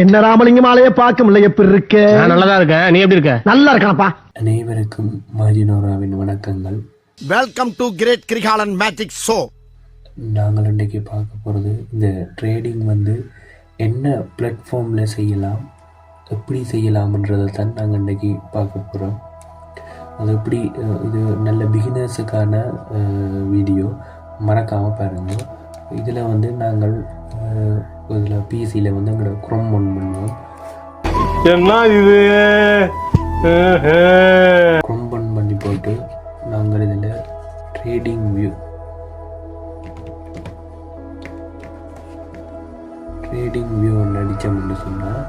என்ன ராமலிங்கம் ஆலைய பார்க்க முடியல, எப்படி இருக்க? நான் நல்லதா இருக்கேன், நீ எப்படி இருக்க? நல்லா இருக்கணப்பா. அனைவருக்கும் மாஜினோராவின் வணக்கங்கள். Welcome to great Kirikalan magic show. நாங்கள் இன்றைக்கி பார்க்க போகிறது இந்த ட்ரேடிங் என்ன பிளாட்ஃபார்மில் செய்யலாம், எப்படி செய்யலாம்ன்றதை தான் நாங்கள் இன்றைக்கி பார்க்க போகிறோம். அது எப்படி, இது நல்ல பிகினர்ஸுக்கான வீடியோ, மறக்காமல் பாருங்கள். இதில் நாங்கள் இதில் பிசியில் எங்களோட குரோம் ஒன் பண்ணுவோம். என்ன இது குரோம் ஒன் பண்ணி போட்டு நாங்கள் இதில் ட்ரேடிங் வியூ ஒன்று அடித்தோம்னு சொன்னால்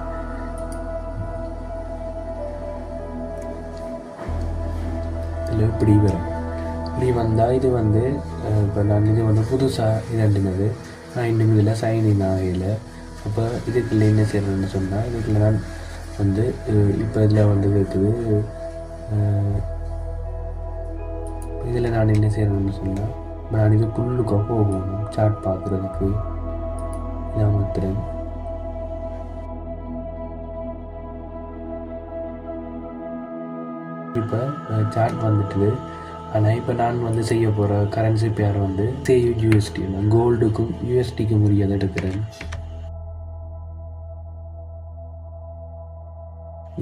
இதில் இப்படி வரும். இப்படி வந்தால் இது இப்போ நான் இது புதுசாக இது அண்டினது. நான் இன்னும் இதில் சைன்இன் ஆகலை. அப்போ இதுக்குள்ள என்ன செய்யணும்னு சொன்னால், இதுக்குள்ள நான் இப்போ இதில் இருக்குது. இதில் நான் என்ன செய்யணும்னு சொன்னால், நான் இதுக்குள்ளுக்க போகணும் சார்ட் பார்க்குறதுக்கு. இதான் மாத்திரம் இப்போ சார்ட் வந்துட்டுது. ஆனால் இப்போ நான் செய்ய போகிற கரன்சி பேர் யூஎஸ்டி. நான் கோல்டுக்கும் யூஎஸ்டிக்கும் உரியதை எடுக்கிறேன்.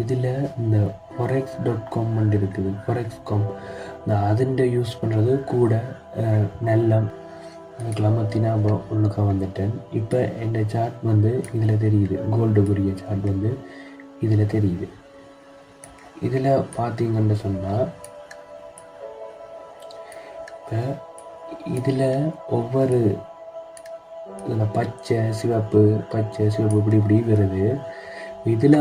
இதில் இந்த forex.com இருக்குது. forex.com நான் அதில் யூஸ் பண்ணுறது கூட நல்ல அதுக்கெல்லாம் பற்றினா ஒன்றுக்கா வந்துட்டேன். இப்போ என் சார்ட் இதில் தெரியுது. கோல்டுக்குரிய சார்ட் இதில் தெரியுது. இதில் பார்த்தீங்கன்னு சொன்னால், இப்போ இதில் ஒவ்வொரு இதில் பச்சை சிவப்பு இப்படி இப்படி வருது. இதில்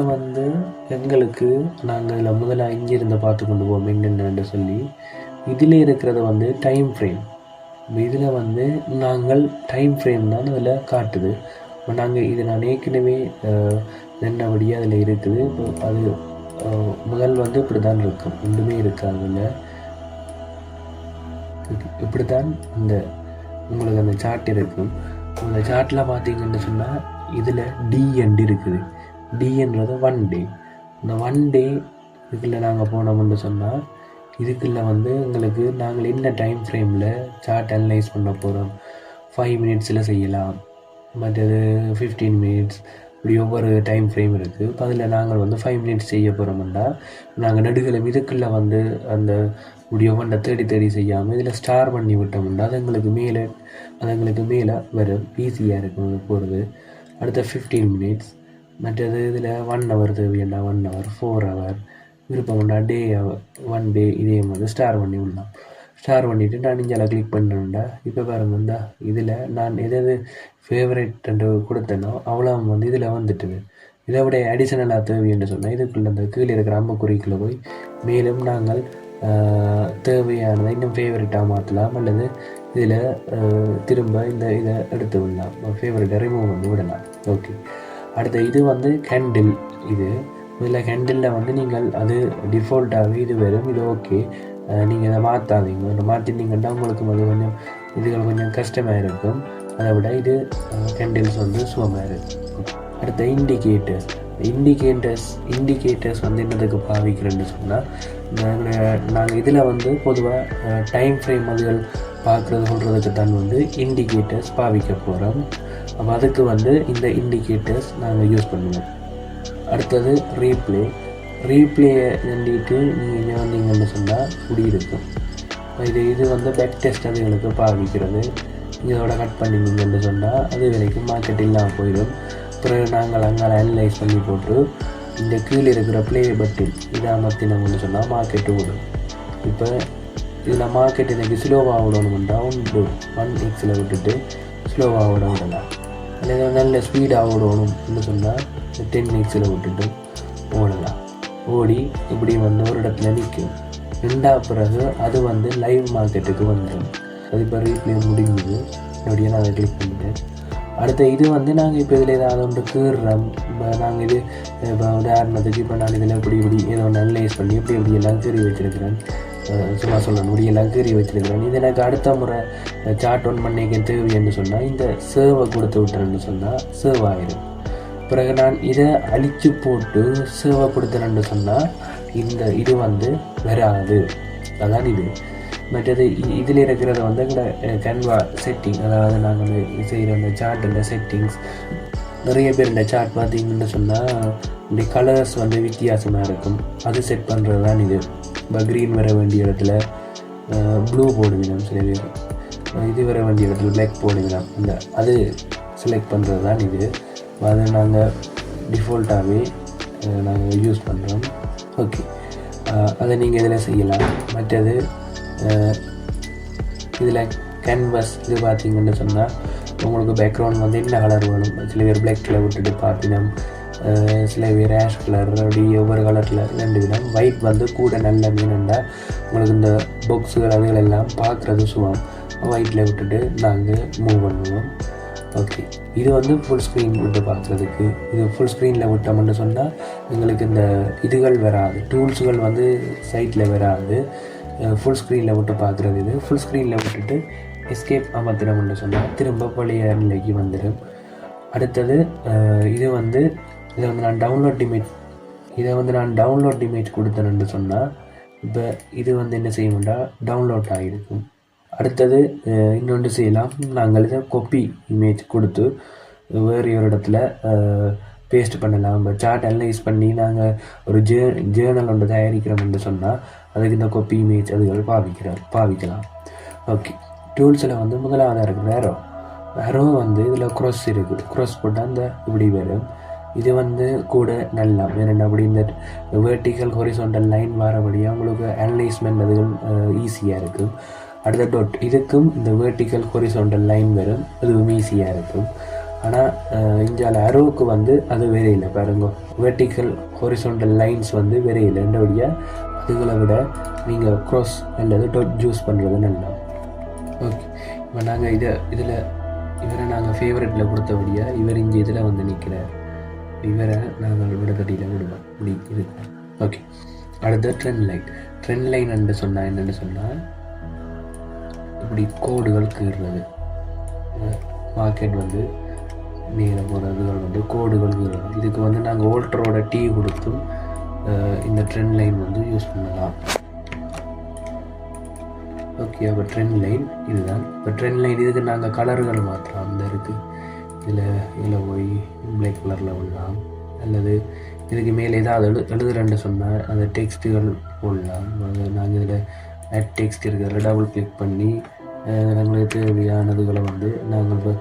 எங்களுக்கு நாங்கள் இதில் முதல்ல இங்கிருந்து பார்த்து கொண்டு போவோம் என்னென்னு சொல்லி. இதில் இருக்கிறது டைம் ஃப்ரேம். இதில் நாங்கள் டைம் ஃப்ரேம் தான் அதில் காட்டுது. இப்போ நாங்கள் இது நான் ஏற்கனவே என்னபடியாக அதில் இருக்குது. இப்போ அது முதல் இப்படி தான் இருக்கும், ஒன்றுமே இருக்காது. அதில் இப்படி தான் உங்களுக்கு அந்த சார்ட் இருக்கும். அந்த சார்ட்டில் பார்த்தீங்கன்னு சொன்னால் இதில் டிஎன்டி இருக்குது. டின்றது 1 டே. இந்த 1 டே இதுக்குள்ளே நாங்கள் போனோம்னு சொன்னால், இதுக்குள்ளே எங்களுக்கு நாங்கள் என்ன டைம் ஃப்ரேமில் சார்ட் அனலைஸ் பண்ண போகிறோம். 5 மினிட்ஸில் செய்யலாம், மற்றது 15 மினிட்ஸ், இப்படி ஒவ்வொரு டைம் ஃப்ரேம் இருக்குது. இப்போ அதில் நாங்கள் 5 மினிட்ஸ் செய்ய போகிறோம்னா, நாங்கள் நடுகளை இதுக்குள்ளே அந்த ஒவ்வொன்றை தேடி செய்யாமல் இதில் ஸ்டார் பண்ணி விட்டோம்னா அது எங்களுக்கு மேலே வரும். ஈஸியாக இருக்கும் போகிறது. அடுத்த 15 மினிட்ஸ், மற்றது இதில் 1 ஹவர் தேவையா, 1 ஹவர் 4 ஹவர் விருப்பம்னா டே 1 டே இதே ஸ்டார் பண்ணி விடலாம். ஸ்டார் பண்ணிவிட்டு நான் இங்கே கிளிக் பண்ணுறேன்டா. இப்போ பாருங்க, இதில் நான் எதாவது ஃபேவரட் கொடுத்தேனோ அவ்வளோ இதில் வந்துட்டுது. இதை விட அடிஷனலாக தேவைன்னு சொன்னால் இதுக்குள்ளே அந்த கீழே இருக்கிற அம்புக்குறிக்குள்ளே போய் மேலும் நாங்கள் தேவையானதை இன்னும் ஃபேவரட்டாக மாற்றலாம், அல்லது இதில் திரும்ப இதை எடுத்து விடலாம். ஃபேவரட்டை ரிமூவ் விடலாம். ஓகே, அடுத்த இது கேண்டில். இதில் கேண்டிலில் நீங்கள் அது டிஃபால்ட்டாகவே இது வரும். இது ஓகே, நீங்கள் இதை மாற்றாதீங்க. மாற்றினீங்கன்னா உங்களுக்கு இதுகள் கொஞ்சம் கஷ்டமாக இருக்கும். அதை விட இது கேண்டில்ஸ் சுகமாக இருக்கும். அடுத்த இண்டிகேட்டர்ஸ் என்னதுக்கு பாவிக்கிறேன்னு சொன்னால், நாங்கள் இதில் பொதுவாக டைம் ஃப்ரேம் அதுகள் சொல்கிறதுக்கு தான் இண்டிகேட்டர்ஸ் பாவிக்க போகிறோம். அப்போ அதுக்கு இந்த இண்டிகேட்டர்ஸ் நாங்கள் யூஸ் பண்ணுவோம். அடுத்தது ரீப்ளே வேண்டிட்டு நீங்கள் வந்தீங்கன்னு சொன்னால் குடியிருக்கும். இது பேக் டெஸ்ட் அதுகளுக்கு பாவிக்கிறது. இதோட கட் பண்ணிங்கன்னு சொன்னால் அது வரைக்கும் மார்க்கெட் இல்லாமல் போயிடும். பிறகு நாங்கள் அங்கே அனலைஸ் பண்ணி போட்டு இந்த கீழே இருக்கிற ப்ளே பட்டன் இதை அமர்த்தினோம்னு சொன்னால் மார்க்கெட்டு விடும். இப்போ இதில் மார்க்கெட் எனக்கு ஸ்லோவாக விடணும்னா 1x விட்டுட்டு ஸ்லோவாக விடலாம். அல்லது நல்ல ஸ்பீடாக விடணும்னு சொன்னால் 10x விட்டுட்டு ஓடலாம். ஓடி இப்படி ஒரு இடத்துல நிற்கும். ரெண்டாவது பிறகு அது லைவ் மார்க்கெட்டுக்கு வந்துடும். அது இப்போ ரீப்ளே முடிஞ்சுது. அப்படியே நான் அதை கிளிக் பண்ணிட்டேன். அடுத்த இது நாங்கள் இப்போ இதில் ஏதாவது ஒன்று கீறுறோம். இப்போ நாங்கள் இது இப்போ உதாரணத்துக்கு இப்போ நான் இதில் இப்படி ஏதோ ஒன்று அனலைஸ் பண்ணி இப்படி எல்லாம் கீறி வச்சுருக்கிறேன். சும்மா சொல்லணும், முடியெல்லாம் கீறி வச்சுருக்கிறேன். இது எனக்கு அடுத்த முறை சார்ட் ஒன் பண்ணிக்க தேவைன்னு சொன்னால் இந்த சேவை கொடுத்து விட்டுறேன்னு சொன்னால் சேவ் ஆகிடும். பிறகு நான் இதை அழித்து போட்டு சேவைப்படுத்துறேன்னு சொன்னால் இது வந்து வராது. அதான் இது. மற்றது இதில் இருக்கிறத வந்து எங்களோட கேன்வா செட்டிங், அதாவது நாங்கள் செய்கிற அந்த சார்ட்டில் செட்டிங்ஸ், நிறைய பேர் இந்த சார்ட் பார்த்தீங்கன்னு சொன்னால் இந்த கலர்ஸ் வந்து வித்தியாசமாக இருக்கும். அது செட் பண்ணுறது தான் இது. இப்போ க்ரீன் வர வேண்டிய இடத்துல ப்ளூ போடுவினோம், சில பேர் இது வர வேண்டிய இடத்துல பிளாக் போடுவினோம். அது செலக்ட் பண்ணுறது தான் இது. அதை நாங்கள் டிஃபால்ட்டாகவே நாங்கள் யூஸ் பண்ணுறோம். ஓகே, அதை நீங்கள் இதில் செய்யலாம். மற்றது இதில் கேன்வஸ் இது பார்த்தீங்கன்னு சொன்னால் உங்களுக்கு பேக்ரவுண்ட் வந்து என்ன கலர் வேணும். சில பேர் பிளாக் கலர் விட்டுட்டு பார்ப்பினம், சில பேர் ஆஷ் கலர், அப்படி ஒவ்வொரு கலரில் 2 விதம். ஒயிட் வந்து கூட நல்ல மீனுண்டா உங்களுக்கு இந்த பாக்ஸுகள் அதுகள் எல்லாம் பார்க்குறது சுகம். ஒயிட்டில் விட்டுட்டு நாங்கள் மூவ் பண்ணுவோம். ஓகே, இது வந்து ஃபுல் ஸ்க்ரீன் விட்டு பார்க்குறதுக்கு. இது ஃபுல் ஸ்க்ரீனில் விட்டோம்னு சொன்னால் எங்களுக்கு இந்த இதுகள் வராது, டூல்ஸுகள் வந்து சைட்டில் வராது. ஃபுல் ஸ்க்ரீனில் விட்டு பார்க்குறது. இது ஃபுல் ஸ்க்ரீனில் விட்டுட்டு எஸ்கேப் அமர்த்தினோம்னு சொன்னால் திரும்ப பழைய நிலைக்கு வந்துடும். அடுத்தது இதை வந்து நான் டவுன்லோட் இமேஜ் கொடுத்தேன்னு சொன்னால் இப்போ இது வந்து என்ன செய்யணும்னா டவுன்லோட் ஆகிருக்கும். அடுத்தது இன்னொன்று செய்யலாம், நாங்கள் இதை காப்பி இமேஜ் கொடுத்து வேறு ஒரு இடத்துல பேஸ்ட் பண்ணலாம். இப்போ சார்ட் அனலைஸ் பண்ணி நாங்கள் ஒரு ஜேர்னல் ஒன்று தயாரிக்கிறோம்னு சொன்னால் அதுக்கு இந்த காப்பி இமேஜ் அதுகள் பாவிக்கலாம். ஓகே, டூல்ஸில் வந்து முதலாவது இருக்கிற அரோ வந்து இதில் க்ராஸ் இருக்குது. க்ராஸ் போட்டால் அந்த இப்படி வரும். இது வந்து கூட நல்லா வேறு அப்படி இந்த வேர்ட்டிக்கல் ஹொரிசாண்டல் லைன் வரபடியாக உங்களுக்கு அனலைஸ்மெண்ட் அதுகள் ஈஸியாக இருக்கும். அடுத்த டாட், இதுக்கும் இந்த வேர்ட்டிக்கல் ஹொரிசாண்டல் லைன் வரும், அதுவும் ஈஸியாக இருக்கும். ஆனால் இந்தியாவில் அரோவுக்கு வந்து அது வேறே இல்லை பாருங்க. வேர்ட்டிக்கல் ஹொரிசாண்டல் லைன்ஸ் வந்து வேறே இல்லை. ரெண்டபடியாக அதுகளை விட நீங்கள் க்ராஸ் அல்லது டாட் யூஸ் பண்ணுறது நல்லா. ஓகே, இப்போ நாங்கள் இவரை நாங்கள் ஃபேவரட்டில் கொடுத்தபடியாக இவர் இங்கே இதில் வந்து நிற்கிறார். இவரை நாங்கள் விடத்தட்டியில் விடுவோம் இப்படி இருக்கு. ஓகே, அடுத்த ட்ரெண்ட் லைன் என்னென்னு சொன்னால் இப்படி கோடுகள் கீறுறது. மார்க்கெட் வந்து மேலே போகிறதுகள் வந்து கோடுகள் கீறுறது. இதுக்கு வந்து நாங்கள் ஓல்டரோட டீ கொடுத்தும் இந்த ட்ரெண்ட் லைன் வந்து யூஸ் பண்ணலாம். ஓகே, அப்போ ட்ரெண்ட் லைன் இதுதான். இப்போ ட்ரெண்ட் லைன் இதுக்கு நாங்கள் கலர்கள் மாற்றலாம். அந்த இருக்குது இதில் போய் பிளாக் கலரில் விடலாம், அல்லது இதுக்கு மேலே ஏதாவது எழுதுறேன்னு சொன்னால் அந்த டெக்ஸ்ட்டுகள் போடலாம். நாங்கள் இதில் ஆட் டெக்ஸ்ட் இருக்கிறதுல டபுள் கிளிக் பண்ணி எங்களுக்கு தேவையானதுகளை வந்து நாங்கள் இப்போ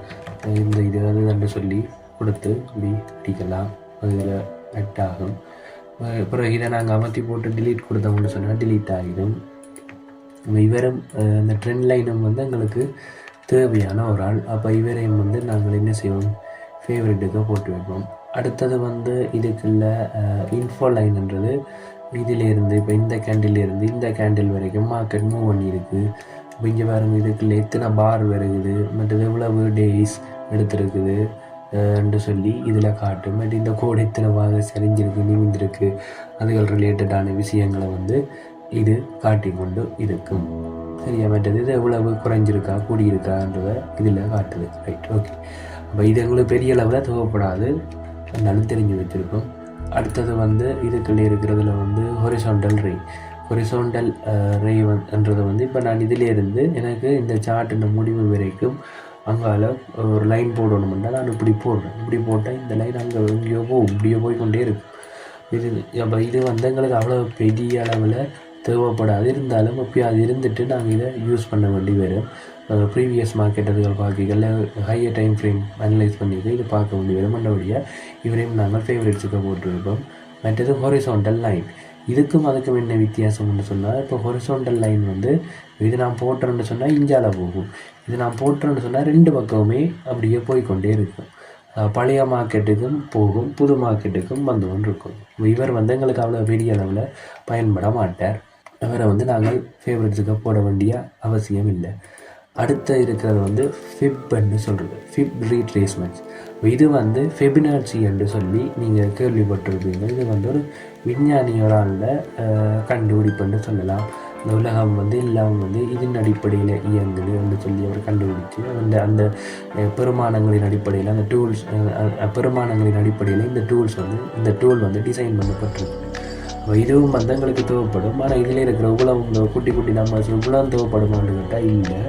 இந்த இது அதுன்னு சொல்லி கொடுத்து இப்படி அடிக்கலாம். அதில் ஆட் ஆகும். அப்புறம் இதை நாங்கள் அமர்த்தி போட்டு டிலீட் கொடுத்தோம்னு சொன்னால் டிலீட் ஆகிடும். இவரும் இந்த ட்ரெண்ட் லைனும் வந்து எங்களுக்கு தேவையான ஒரு ஆள். அப்போ இவரையும் வந்து நாங்கள் என்ன செய்வோம், ஃபேவரெட்டுக்கு போட்டு வைப்போம். அடுத்தது வந்து இதுக்குள்ள இன்ஃபோ லைன்ன்றது இதிலேருந்து இப்போ இந்த கேண்டிலேருந்து இந்த கேண்டில் வரைக்கும் மார்க்கெட் மூவ் பண்ணியிருக்கு. இப்போ இங்கே பாருங்க, இதுக்குள்ள எத்தனை பார் வருகுது, மற்றது எவ்வளவு டேஸ் எடுத்துருக்குது என்று சொல்லி இதில் காட்டும். பட் இந்த கோடு எத்தனை பாக சரிஞ்சிருக்கு, நிமிந்திருக்கு, அதுகள் ரிலேட்டடான விஷயங்களை வந்து இது காட்டி கொண்டு இருக்கும். சரியா, மற்றது இது எவ்வளவு குறைஞ்சிருக்கா கூடியிருக்கான்றதை இதில் காட்டுது. Right, okay. அப்போ இது எங்களுக்கு பெரிய அளவில் தேவைப்படாது, அதனாலும் தெரிஞ்சு வச்சுருக்கோம். அடுத்தது வந்து இதுக்குள்ளே இருக்கிறதுல வந்து ஹொரிசாண்டல் ரே என்றது வந்து இப்போ நான் இதிலேருந்து எனக்கு இந்த சார்ட்டின் முடிவு வரைக்கும் அங்கால ஒரு லைன் போடணும்னா நான் இப்படி போடுறேன். இப்படி போட்டால் இந்த லைன் அங்கே எங்கேயோ இப்படியோ போய்கொண்டே இருக்கும். இது வந்து எங்களுக்கு அவ்வளோ பெரிய அளவில் தேவைப்படாது. இருந்தாலும் இப்போ அது இருந்துட்டு நாங்கள் இதை யூஸ் பண்ண வேண்டி வரும். ப்ரீவியஸ் மார்க்கெட் அதுகள் பார்க்கல ஹையர் டைம் ஃப்ரேம் அனலைஸ் பண்ணிட்டு இதை பார்க்க வேண்டி வரும். மற்றபடியாக இவரையும் நாங்கள் ஃபேவரட்ஸுக்கு போட்டுருப்போம். மற்றது ஹொரிசாண்டல் லைன், இதுக்கும் அதுக்கும் என்ன வித்தியாசம்னு சொன்னால், இப்போ ஹொரிசாண்டல் லைன் வந்து இது நான் போட்டுறேன்னு சொன்னால் இஞ்சால போகும், இது நான் போட்டுறேன்னு சொன்னால் 2 பக்கமுமே அப்படியே போய்கொண்டே இருக்கும். பழைய மார்க்கெட்டுக்கும் போகும், புது மார்க்கெட்டுக்கும் வந்து கொண்டு இருக்கும். இவர் வந்து எங்களுக்கு அவ்வளோ பெரிய அளவில் பயன்பட மாட்டார். அவரை வந்து நாங்கள் ஃபேவரட்ஸுக்கு போட வேண்டிய அவசியம் இல்லை. அடுத்த இருக்கிறது வந்து ஃபிப்ன்னு சொல்கிறது, ஃபிப் ரீட்ரேஸ்மெண்ட்ஸ். இது வந்து ஃபெபினாச்சி என்று சொல்லி நீங்கள் கேள்விப்பட்டிருப்பீங்க. இது வந்து ஒரு விஞ்ஞானியோரால் கண்டுபிடிப்புன்னு சொல்லலாம். இந்த உலகம் வந்து எல்லாம் வந்து இதன் அடிப்படையில் இயங்குது என்று சொல்லி அவர் கண்டுபிடிச்சு அந்த பெருமானங்களின் அடிப்படையில் அந்த டூல்ஸ் பெருமானங்களின் அடிப்படையில் இந்த டூல் வந்து டிசைன் பண்ணப்பட்டிருக்கு. இதுவும் வந்து எங்களுக்கு தேவைப்படும். ஆனால் இதில் இருக்கிற உலகம் இந்த குட்டி குட்டி நம்ம உலகம் தேவைப்படுமான்னு கேட்டால் இல்லை.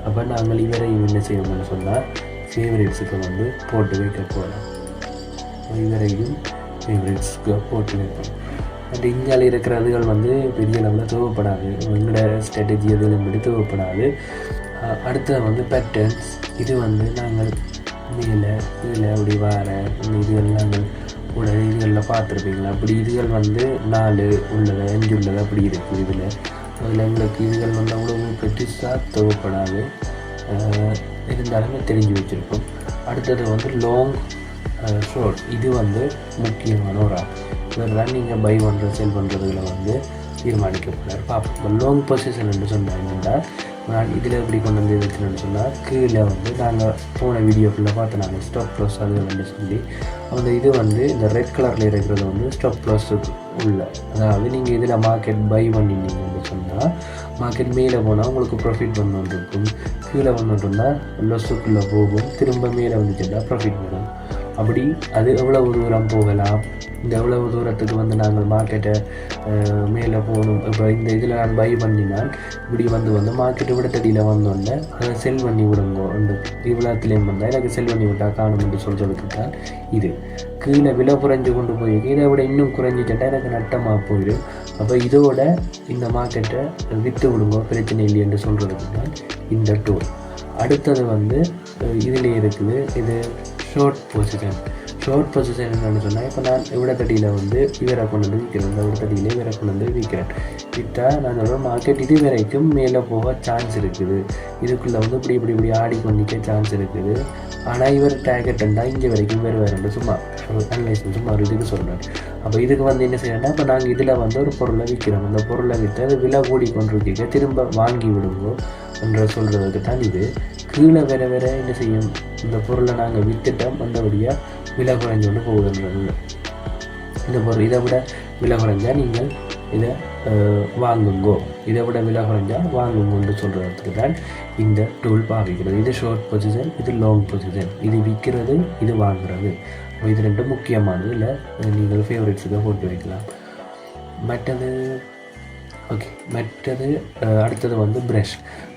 அப்போ நாங்கள் இவரை என்ன செய்யணும்னு சொன்னால் ஃபேவரேட்ஸுக்கு வந்து போட்டு வைக்க போகிறோம். இவரையும் ஃபேவரேட்ஸுக்கு போட்டு வைப்போம். பட் இந்தியாவில் இருக்கிறதுகள் வந்து பெரிய லெவலில் தேவைப்படாது. எங்களோட ஸ்ட்ராட்டஜி எதுவும் தேவைப்படாது. அடுத்தது வந்து பேட்டர்ன்ஸ். இது வந்து நாங்கள் மேலே கீழே அப்படி வார இதுகள் நாங்கள் கூட இதுகளில் பார்த்துருப்பீங்களா? அப்படி இதுகள் வந்து 4 உள்ளது 5 உள்ளது அப்படி இருக்குது. அதில் எங்களுக்கு இதுகள் வந்து அவ்வளோ பெருசாக தேவைப்படாது. இருந்தாலுமே தெரிஞ்சு வச்சுருக்கோம். அடுத்தது வந்து லாங் ஷார்ட். இது வந்து முக்கியமான ஒரு ஆப். இதெல்லாம் நீங்கள் பை பண்ணுற செல் பண்ணுறதுல வந்து தீர்மானிக்கப்படுறாரு. பார்ப்போம். லாங் பொசிஷன் என்று சொன்னாங்கன்னா நான் இதில் எப்படி கொண்டு வந்து வச்சுன்னு சொன்னால் கீழே வந்து நாங்கள் போன வீடியோக்குள்ளே பார்த்து நாங்கள் ஸ்டாப் லாஸ் அதுன்னு சொல்லி அந்த இது வந்து இந்த ரெட் கலரில் இருக்கிறது வந்து ஸ்டாப் லாஸுக்கு உள்ள. அதாவது நீங்கள் இதில் மார்க்கெட் பை பண்ணிட்டீங்கன்னு சொன்னால் மார்க்கெட் மேலே போனால் உங்களுக்கு ப்ராஃபிட் வந்துட்டு இருக்கும். கீழே வந்துட்டோம்னா லொஸுக்குள்ளே போகும். திரும்ப மேலே வந்துச்சுன்னா ப்ராஃபிட் வரும். அப்படி அது எவ்வளவு தூரம் போகலாம், இந்த எவ்வளவு தூரத்துக்கு வந்து நாங்கள் மார்க்கெட்டை மேலே போகணும். இப்போ இந்த இதில் நான் பை பண்ணினால் இப்படி வந்து மார்க்கெட்டை விட தடியில் வந்தோடனே அதை செல் பண்ணி விடுங்க. அந்த இவ்வளோத்துலேயும் வந்தால் எனக்கு செல் பண்ணி விட்டால் காணும் என்று சொல்கிறதுக்கு தான் இது. கீழே விலை குறைஞ்சி கொண்டு போயிருக்கு. இதை விட இன்னும் குறைஞ்சிட்டா எனக்கு நட்டமாக போயிடும். அப்போ இதோட இந்த மார்க்கெட்டை விற்று விடுங்க, பிரச்சனை இல்லை என்று சொல்கிறதுக்கு தான் இந்த டூல். அடுத்தது வந்து இதில் இருக்குது இது ஷார்ட் பொசிஷன் என்னென்னு சொன்னால் இப்போ நான் இவ்வளோத்தடியில் வந்து இவரை கொண்டு வந்து விற்கிறேன். இந்த இவ்வளோத்தடியிலே இவரை கொண்டு வந்து விற்கிறேன். விட்டால் நான் ஒரு மார்க்கெட் இது வரைக்கும் மேலே போக சான்ஸ் இருக்குது. இதுக்குள்ளே வந்து இப்படி ஆடிக்கொண்டிக்க சான்ஸ் இருக்குது. ஆனால் இவர் டார்கெட்டுன்னா இங்கே வரைக்கும் வருவார் சும்மா அனலைஸ் சும்மா ஒரு இதுக்கு சொல்கிறார். அப்போ இதுக்கு வந்து என்ன செய்யணும்னா இப்போ நாங்கள் இதில் வந்து ஒரு பொருளை விற்கிறோம். அந்த பொருளை விற்று அது விலை கூடி கொண்டிருக்க திரும்ப வாங்கி விடுங்கோ என்ற சொல்கிறதுக்கு தான் இது. கீழே வேற என்ன செய்யும், இந்த பொருளை நாங்கள் விற்றுட்டோம் வந்தபடியாக விலை குறைஞ்சோண்டு போகுதுன்றது. இந்த பொருள் இதை விட விலை குறைஞ்சால் நீங்கள் இதை வாங்குங்கோ, இதை விட விலை குறைஞ்சால் வாங்குங்கோன்னு சொல்கிறதுக்கு தான் இந்த டூல் பாவிக்கிறது. இது ஷார்ட் பொசிஷன், இது லாங் பொசிஷன். இது விற்கிறது, இது வாங்குறது. இது ரெண்டும் முக்கியமானது. இல்லை நீங்கள் ஃபேவரேட்ஸுக்கு போட்டு வைக்கலாம். மற்றது அடுத்தது வந்து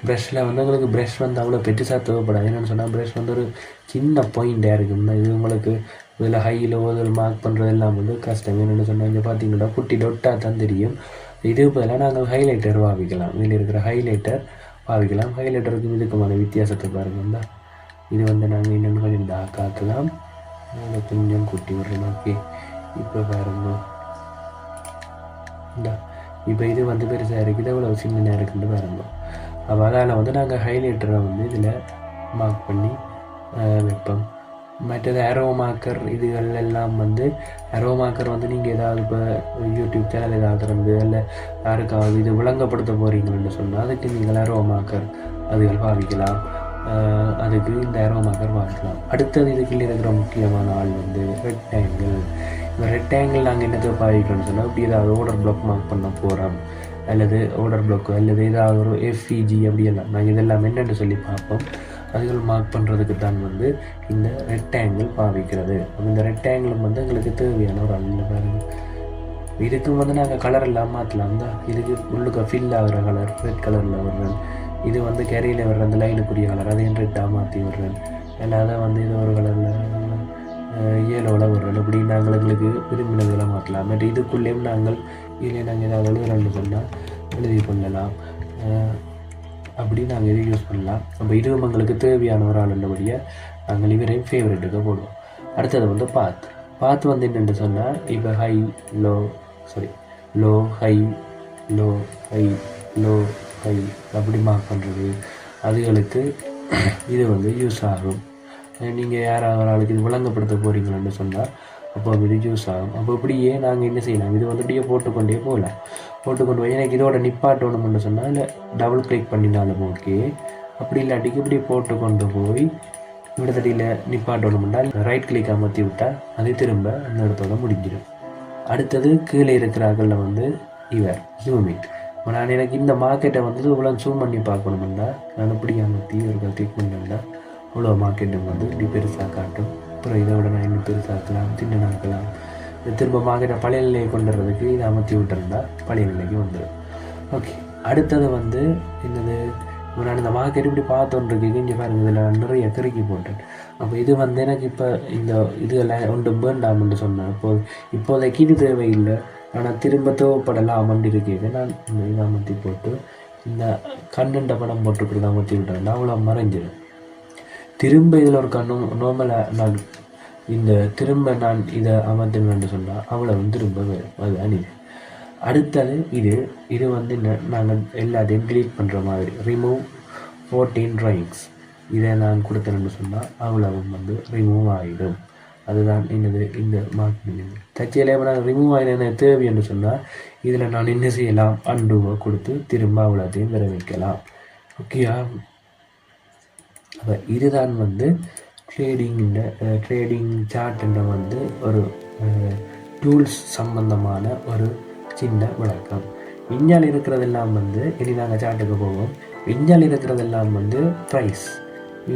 ப்ரஷ்ஷில் வந்து உங்களுக்கு ப்ரஷ் வந்து அவ்வளோ பெருசாக தேவைப்படாது. என்னென்னு சொன்னால் ப்ரஷ் வந்து ஒரு சின்ன பாயிண்டாக இருக்கும்னா இது உங்களுக்கு இதில் ஹையில் ஓதில் மார்க் பண்ணுறது எல்லாம் வந்து கஷ்டம். என்னென்னு சொன்னால் இங்கே பார்த்தீங்கன்னா குட்டி டொட்டாக தான் தெரியும். இது பதிலாக நாங்கள் ஹைலைட்டர் பாவிக்கலாம். இதில் இருக்கிற ஹைலைட்டர் பாவிக்கலாம். ஹைலைட்டருக்கும் இதுக்குமான வித்தியாசத்தை பாருங்கள். இது வந்து நாங்கள் இன்னொன்று கொஞ்சம் டார்க் ஆக்கலாம், கொஞ்சம் குட்டி விடுறோம். ஓகே, இப்போ பாருங்க இப்போ இது வந்து பெருசாக இருக்குது, எவ்வளோ சின்ன இருக்குன்னு பாருங்க. அப்போ அதனால் வந்து நாங்கள் ஹைலைட்டரை வந்து இதில் மார்க் பண்ணி வைப்போம். மற்றது அரோ மார்க்கர் இதுகள் எல்லாம் வந்து அரோ மார்க்கர் வந்து நீங்கள் ஏதாவது இப்போ யூடியூப் சேனல் ஏதாவது இருந்து இல்லை யாருக்காவது இது விளங்கப்படுத்த போகிறீங்கன்னு சொன்னால் அதுக்கு நீங்கள் அரோ மார்க்கர் அதுகள் பாவிக்கலாம். அதுக்கு இந்த அரோ மார்க்கர் பாவிக்கலாம். அடுத்தது இதுக்குள்ளே இருக்கிற முக்கியமான ஆள் வந்து ரெக்டாங்கிள். இந்த ரெக்டாங்கிள் நாங்கள் என்னத்தை பாவிக்கணும்னு சொன்னால் இப்படி ஏதாவது ஆர்டர் பிளாக் மார்க் பண்ண போகிறோம் அல்லது ஆர்டர் பிளாக் அல்லது ஏதாவது ஒரு FEG அப்படியெல்லாம் நாங்கள் இதெல்லாம் என்னென்னு சொல்லி பார்ப்போம். அதுகள் மார்க் பண்ணுறதுக்கு தான் வந்து இந்த ரெக்டாங்கிள் பாவிக்கிறது. அப்போ இந்த ரெக்டாங்கிளும் வந்து எங்களுக்கு தேவையான ஒரு ஆள் பாருங்கள். இதுக்கும் வந்து நாங்கள் கலர் எல்லாம் மாற்றலாம் தான். இதுக்கு உள்ளுக்கு ஃபில் ஆகிற கலர் ரெட் கலரில் வர்றேன். இது வந்து கேரியில் வர்ற அந்த லைனுக்குரிய கலர் அதையும் ரெட்டாக மாற்றி விடுறேன். அல்லாத வந்து இது ஒரு கலரில் ஏலோவில் வர்றேன். அப்படி நாங்கள் எங்களுக்கு விரும்பினதுகளை மாற்றலாம். பட் இதுக்குள்ளேயும் நாங்கள் இதில் நாங்கள் ஏதாவது எழுதுறோன்னு சொன்னால் எழுதி கொள்ளலாம். அப்படி நாங்கள் இதை யூஸ் பண்ணலாம். அப்போ இதுவும் எங்களுக்கு தேவையான ஒரு ஆள் உள்ளபடியாக நாங்கள் இவரையும் ஃபேவரட்டுக்கு போடுவோம். அடுத்தது வந்து பாத் வந்து என்னென்னு சொன்னால் இப்போ லோ ஹை அப்படி மார்க் பண்ணுறது அதுகளுக்கு இது வந்து யூஸ் ஆகும். நீங்கள் யாராவது ஒரு ஆளுக்கு இது விளங்கப்படுத்த போகிறீங்கன்னு சொன்னால் அப்போ இது யூஸ் ஆகும். அப்போ இப்படியே நாங்கள் என்ன செய்யலாம், இது வந்து இப்படியே போட்டுக்கொண்டே போகலாம். போட்டுக்கொண்டு போய் எனக்கு இதோட நிப்பாட்டணும்னு சொன்னால் இல்லை டபுள் கிளிக் பண்ணினாலும் ஓகே. அப்படி இல்லாட்டிக்கு இப்படி போட்டு கொண்டு போய் இந்த தடியில் நிப்பாட்டணும்னால் ரைட் கிளிக் அமர்த்தி விட்டால் அது திரும்ப அந்த இடத்தோட முடிஞ்சிடும். அடுத்தது கீழே இருக்கிறார்களில் வந்து இவர் நான் எனக்கு இந்த மார்க்கெட்டை வந்து இவ்வளோ ஜூம் பண்ணி பார்க்கணும்னா நான் இப்படி அமர்த்தி ஒரு கிளிக் பண்ணேன்னா அவ்வளோ மார்க்கெட்டுக்கு வந்து இப்படி பெருசாக காட்டும். அப்புறம் இதை விட நான் இன்னும் பெருசாக்கலாம், தின்னனாக்கலாம். திரும்ப மார்க்கெட்டை பழைய நிலையை கொண்டு வர்றதுக்கு இதை அமர்த்தி விட்டுருந்தா பழைய நிலைக்கு வந்துடும். ஓகே, அடுத்தது வந்து என்னது, நான் இந்த மார்க்கெட் இப்படி பார்த்தோன்றிருக்கு. இங்கே பாருங்கள், இதில் நான் நிறைய கிறுக்கி போட்டேன். அப்போ இது வந்து எனக்கு இப்போ இந்த இதெல்லாம் ஒன்று வேண்டாம்னு சொன்னேன். இப்போதைக்கு இது தேவையில்லை, ஆனால் திரும்ப தேவைப்படலாம் அமர்ந்து இருக்கேன். நான் இந்த இதை அமர்த்தி போட்டு இந்த கண்ணுண்ட படம் போட்டுக்கிறத அமர்த்தி விட்டேன். அவ்வளோ மறைஞ்சிடும். திரும்ப இதில் ஒரு நார்மலாக நான் இந்த திரும்ப நான் இதை அமர்த்தினு சொன்னால் அவ்வளோ திரும்ப வரும். அதுதான் இது. அடுத்தது இது வந்து நாங்கள் எல்லாத்தையும் டிலீட் பண்ணுற மாதிரி ரிமூவ் 14 ட்ராயிங்ஸ் இதை நான் கொடுத்தேன்னு சொன்னால் அவ்வளவும் வந்து ரிமூவ் ஆகிடும். அதுதான் என்னது இந்த மார்க்கெட்டிங். தச்சியில் இப்போ நான் ரிமூவ் ஆகின தேவை என்று சொன்னால் இதில் நான் என்ன செய்யலாம், அண்டுவை கொடுத்து திரும்ப அவ்வளோத்தையும் வர வைக்கலாம். ஓகேயா? அப்போ இதுதான் வந்து ட்ரேடிங் சார்ட்டுன்ற வந்து ஒரு டூல்ஸ் சம்பந்தமான ஒரு சின்ன விளக்கம். விஞ்ஞால் இருக்கிறதெல்லாம் வந்து இனி நாங்கள் சார்ட்டுக்கு போவோம். விஞ்ஞால் இருக்கிறதெல்லாம் வந்து ப்ரைஸ்.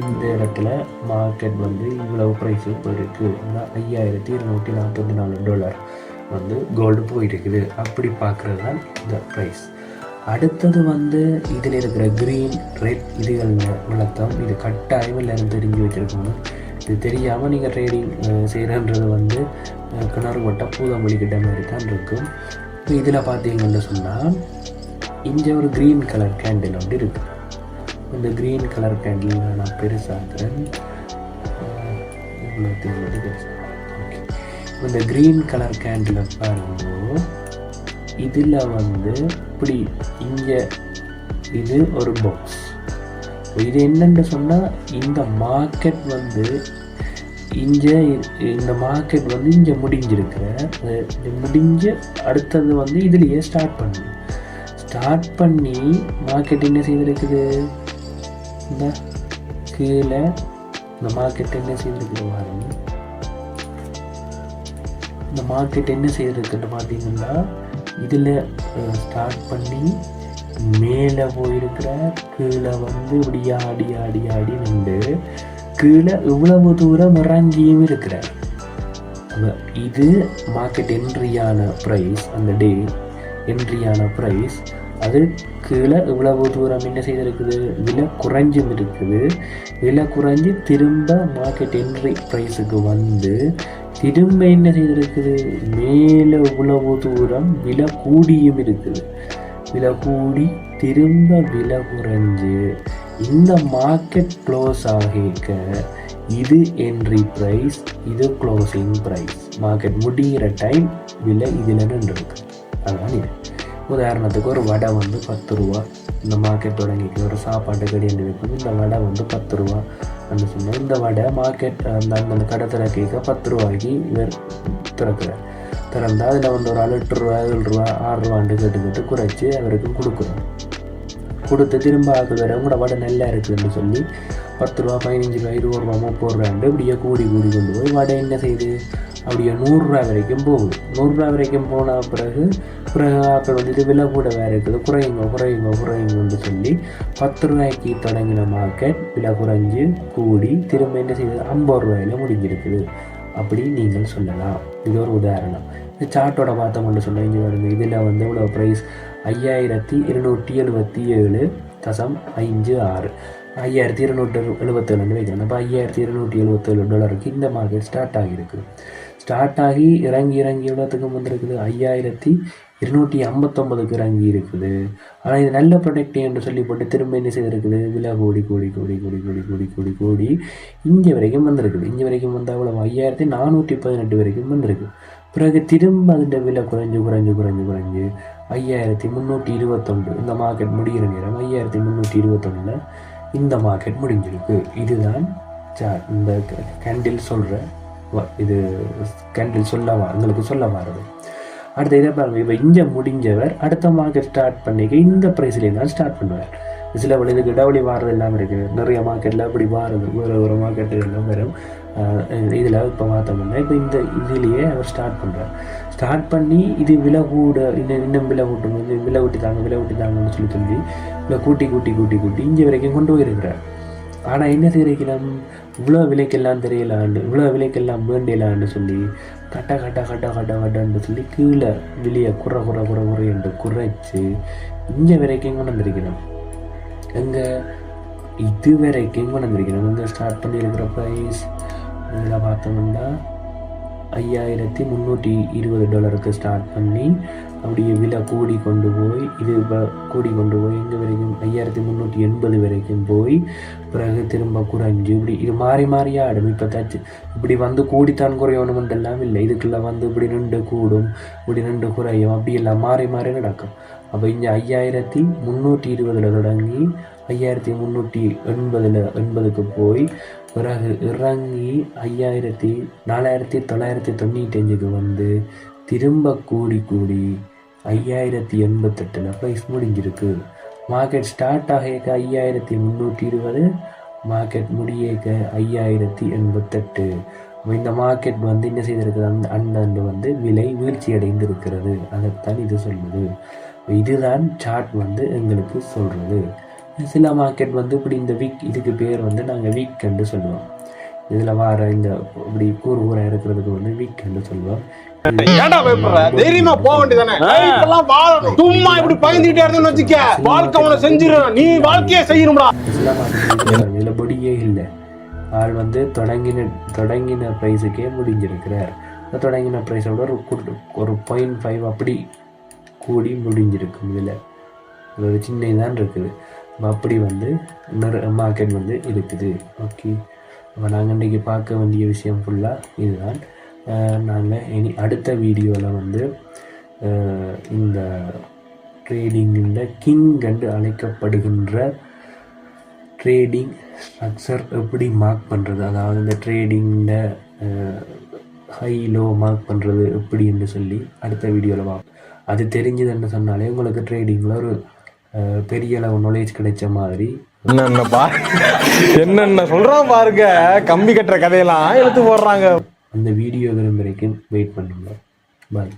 இந்த இடத்துல மார்க்கெட் வந்து இவ்வளவு ப்ரைஸு போயிருக்கு. $5244 வந்து கோல்டு போயிருக்குது. அப்படி பார்க்குறது தான் இந்த ப்ரைஸ். அடுத்தது வந்து இதில் இருக்கிற க்ரீன் ரெட் இதுகள் விளக்கம். இது கட்டாயம் எல்லாரும் தெரிஞ்சு வச்சுருக்கணும். இது தெரியாமல் நீங்கள் ட்ரேடிங் செய்கிறன்றது வந்து கிணறு வட்ட பூதமொழிக்கிட்ட மாதிரி தான் இருக்கும். இப்போ இதில் பார்த்தீங்கன்னு சொன்னால் இங்கே ஒரு க்ரீன் கலர் கேண்டில் வந்து இருக்குது. இந்த க்ரீன் கலர் கேண்டில் நான் பெருசாகிறேன். ஓகே, இந்த க்ரீன் கலர் கேண்டில் பாருங்க. இதில் வந்து இப்படி இங்கே இது ஒரு பாக்ஸ். இது என்னென்னு சொன்னால் இந்த மார்க்கெட் வந்து இந்த மார்க்கெட் வந்து இங்கே முடிஞ்சிருக்கிற முடிஞ்சு அடுத்தது வந்து இதுலேயே ஸ்டார்ட் பண்ணி மார்க்கெட் என்ன செய்திருக்குது, இந்த கீழே இந்த மார்க்கெட் என்ன செய்திருக்குது பாருங்க. இந்த மார்க்கெட் என்ன செய்திருக்குன்னு பார்த்தீங்கன்னா இதில் ஸ்டார்ட் பண்ணி மேலே போயிருக்கிற கீழே வந்து இப்படி ஆடி ஆடி ஆடி நின்று கீழே இவ்வளவு தூரம் இறங்கியும் இருக்கிறார். இது மார்க்கெட் என்ட்ரியான ப்ரைஸ், அந்த டே என்ட்ரியான ப்ரைஸ். அது கீழே இவ்வளவு தூரம் என்ன செய்திருக்குது, விலை குறைஞ்சும் இருக்குது. விலை குறைஞ்சி திரும்ப மார்க்கெட் என்ட்ரி ப்ரைஸுக்கு வந்து திரும்ப என்ன செய்திருக்குது, மேலே இவ்வளவு தூரம் விலை கூடியும் இருக்குது. விலை கூடி திரும்ப விலை குறைஞ்சு இந்த மார்க்கெட் க்ளோஸ் ஆகிக்க இது என்ட்ரி ப்ரைஸ், இது க்ளோசிங் ப்ரைஸ். மார்க்கெட் முடிகிற டைம் விலை இதில் நின்றுருக்கு. அதுதான் இது. உதாரணத்துக்கு ஒரு வடை வந்து 10 ரூபா. இந்த மார்க்கெட் தொடங்கிட்டு ஒரு சாப்பாட்டு கடையில் வைக்கணும். இந்த வடை வந்து 10 ரூபா அப்படின்னு சொன்னால் இந்த வடை மார்க்கெட் அந்த கடை திறக்க 10 ரூபாய்க்கு இவர் திறந்தால் அதில் வந்து ஒரு 8 ரூபா 7 ரூபா 6 ரூபான்னு கேட்டு குறைச்சி அவருக்கு கொடுத்து திரும்ப ஆகுது வேறு உங்களோட வடை நல்லா இருக்குதுன்னு சொல்லி 10 ரூபா 15 ரூபா 20 ரூபா 30 ரூபாண்டு இப்படியே கூடி கொண்டு போய் வடை என்ன செய்யுது, அப்படியே 100 ரூபா வரைக்கும் போகுது. 100 ரூபா வரைக்கும் போன பிறகு ஆக்கள் வந்து இது விலை கூட வேறு இருக்குது, குறையுங்கன்னு சொல்லி 10 ரூபாய்க்கு தொடங்கின மார்க்கெட் விலை குறைஞ்சி கூடி திரும்ப என்ன செய்யுது 50 ரூபாயில் முடிஞ்சிருக்குது. அப்படி நீங்கள் சொல்லலாம். இது ஒரு உதாரணம். இந்த சார்ட்டோட பார்த்தோம்னு சொன்னால் இங்கே வருது. இதில் வந்து இவ்வளோ ப்ரைஸ் 5277.56 5277 வைக்கிறேன். அப்போ $5277 இந்த மார்க்கெட் ஸ்டார்ட் ஆகியிருக்கு. ஸ்டார்ட் ஆகி இறங்கி எவ்வளோத்துக்கு வந்துருக்குது, 5259 இறங்கி இருக்குது. ஆனால் இது நல்ல ப்ராடக்ட் என்று சொல்லி போட்டு திரும்ப என்ன செய்திருக்குது, விலை கூடி இங்கே வரைக்கும் வந்திருக்குது. இங்கே வரைக்கும் வந்தால் அவ்வளோ 5418 வரைக்கும் வந்திருக்கு. பிறகு திரும்ப அதில் விலை குறைஞ்சு 5321 இந்த மார்க்கெட் முடிகிற நேரம் 5321 இந்த மார்க்கெட் முடிஞ்சிருக்கு. இதுதான் இந்த கேண்டில் சொல்கிற இது கேண்டில் உங்களுக்கு சொல்ல வர்றது. அடுத்த இதை பாருங்கள். இப்போ இங்கே முடிஞ்சவர் அடுத்த மார்க்கெட் ஸ்டார்ட் பண்ணிக்க இந்த ப்ரைஸ்லேயே தான் ஸ்டார்ட் பண்ணுவார். சில இதுக்கு இடவழி வாரது எல்லாம் இருக்குது. நிறைய மார்க்கெட்டில் அப்படி வாருது, வேறு மார்க்கெட்டு எல்லாம் வரும். இதில் இப்போ பார்த்தோம்னா இப்போ இந்த இதுலேயே அவர் ஸ்டார்ட் பண்ணி இது விலை கூட இன்னும் விலை கூட்டும், விலை ஊட்டித்தாங்கன்னு சொல்லி இல்லை கூட்டி இங்கே வரைக்கும் கொண்டு போயிருக்கிறார். ஆனால் என்ன செய்யறோம், இவ்வளோ விலைக்கெல்லாம் தெரியலான்னு, இவ்வளோ விலைக்கெல்லாம் வேண்டியலான்னு சொல்லி கட்டன்னு சொல்லி கீழே விலையை குறை குறைச்சி இங்கே வரைக்கும் கொண்டு வந்திருக்கணும். எங்கே இது வரைக்கும் கொண்டு வந்திருக்கணும். எங்கே ஸ்டார்ட் பண்ணியிருக்கிற ப்ரைஸ் இதில் பார்த்தோம்னா $5320 ஸ்டார்ட் பண்ணி அப்படியே விலை கூடி கொண்டு போய் எங்கே வரைக்கும் 5380 வரைக்கும் போய் பிறகு திரும்ப குறைஞ்சு இப்படி இது மாறி ஆடும். இப்போ தச்சு இப்படி வந்து கூடித்தான் குறையணுமென்றெல்லாம் இல்லை. இதுக்குள்ள வந்து இப்படி நின்று கூடும், இப்படி நின்று குறையும், அப்படி எல்லாம் மாறி நடக்கும். அப்போ இங்கே 5320 தொடங்கி 5380க்கு போய் பிறகு இறங்கி 4995 வந்து திரும்ப கூடி 5088 ப்ரைஸ் முடிஞ்சிருக்கு. மார்க்கெட் ஸ்டார்ட் ஆகியிருக்க 5320, மார்க்கெட் முடியக்க 5088. இந்த மார்க்கெட் வந்து என்ன செய்திருக்கிறது, அண்ணன் வந்து விலை வீழ்ச்சி அடைந்து இருக்கிறது. அதைத்தான் இது சொல்லுது. இதுதான் சார்ட் வந்து எங்களுக்கு சொல்கிறது. சில மார்க்கெட் வந்து இப்படி இந்த இதுக்கு பேர் வந்து நாங்கள் வீக்கெண்டு சொல்லுவோம். இதில் வார இந்த இப்படி கூறு இருக்கிறதுக்கு வந்து வீக்கெண்டு சொல்லுவோம். தைரியமா போக வேண்டியதானே, சும்மா இப்படி பயந்துட்டே இருந்தேன்னு வச்சுக்க, வாழ்க்கை உன செஞ்சிடும், நீ வாழ்க்கையே செய்யணும்டா. சில மார்க்கெட் இதில் பொடியே இல்லை. ஆள் வந்து தொடங்கின ப்ரைஸுக்கே முடிஞ்சிருக்கிறார். தொடங்கின ப்ரைஸோட ஒரு 0.5 அப்படி கூடி முடிஞ்சிருக்கும். இதில் ஒரு சின்ன தான் இருக்குது. அப்படி வந்து மார்க்கெட் வந்து இருக்குது. ஓகே, அப்போ நாங்கள் இன்றைக்கி பார்க்க வேண்டிய விஷயம் ஃபுல்லாக இதுதான். நாங்கள் இனி அடுத்த வீடியோவில் வந்து இந்த ட்ரேடிங்கில் கிங் என்று அழைக்கப்படுகின்ற ட்ரேடிங் ஸ்ட்ரக்சர் எப்படி மார்க் பண்ணுறது, அதாவது இந்த ட்ரேடிங்கில் ஹை லோ மார்க் பண்ணுறது எப்படி என்று சொல்லி அடுத்த வீடியோவில் பார்ப்போம். அது தெரிஞ்சதுன்னு சொன்னாலே உங்களுக்கு ட்ரேடிங்கில் ஒரு பெரிய அளவு நாலேஜ் கிடைச்ச மாதிரி. என்னென்ன சொல்றான் பாருங்க, கம்பி கட்டுற கதையெல்லாம் எடுத்து போடுறாங்க. அந்த வீடியோ வரைக்கும் வெயிட் பண்ணுங்க. பாய்.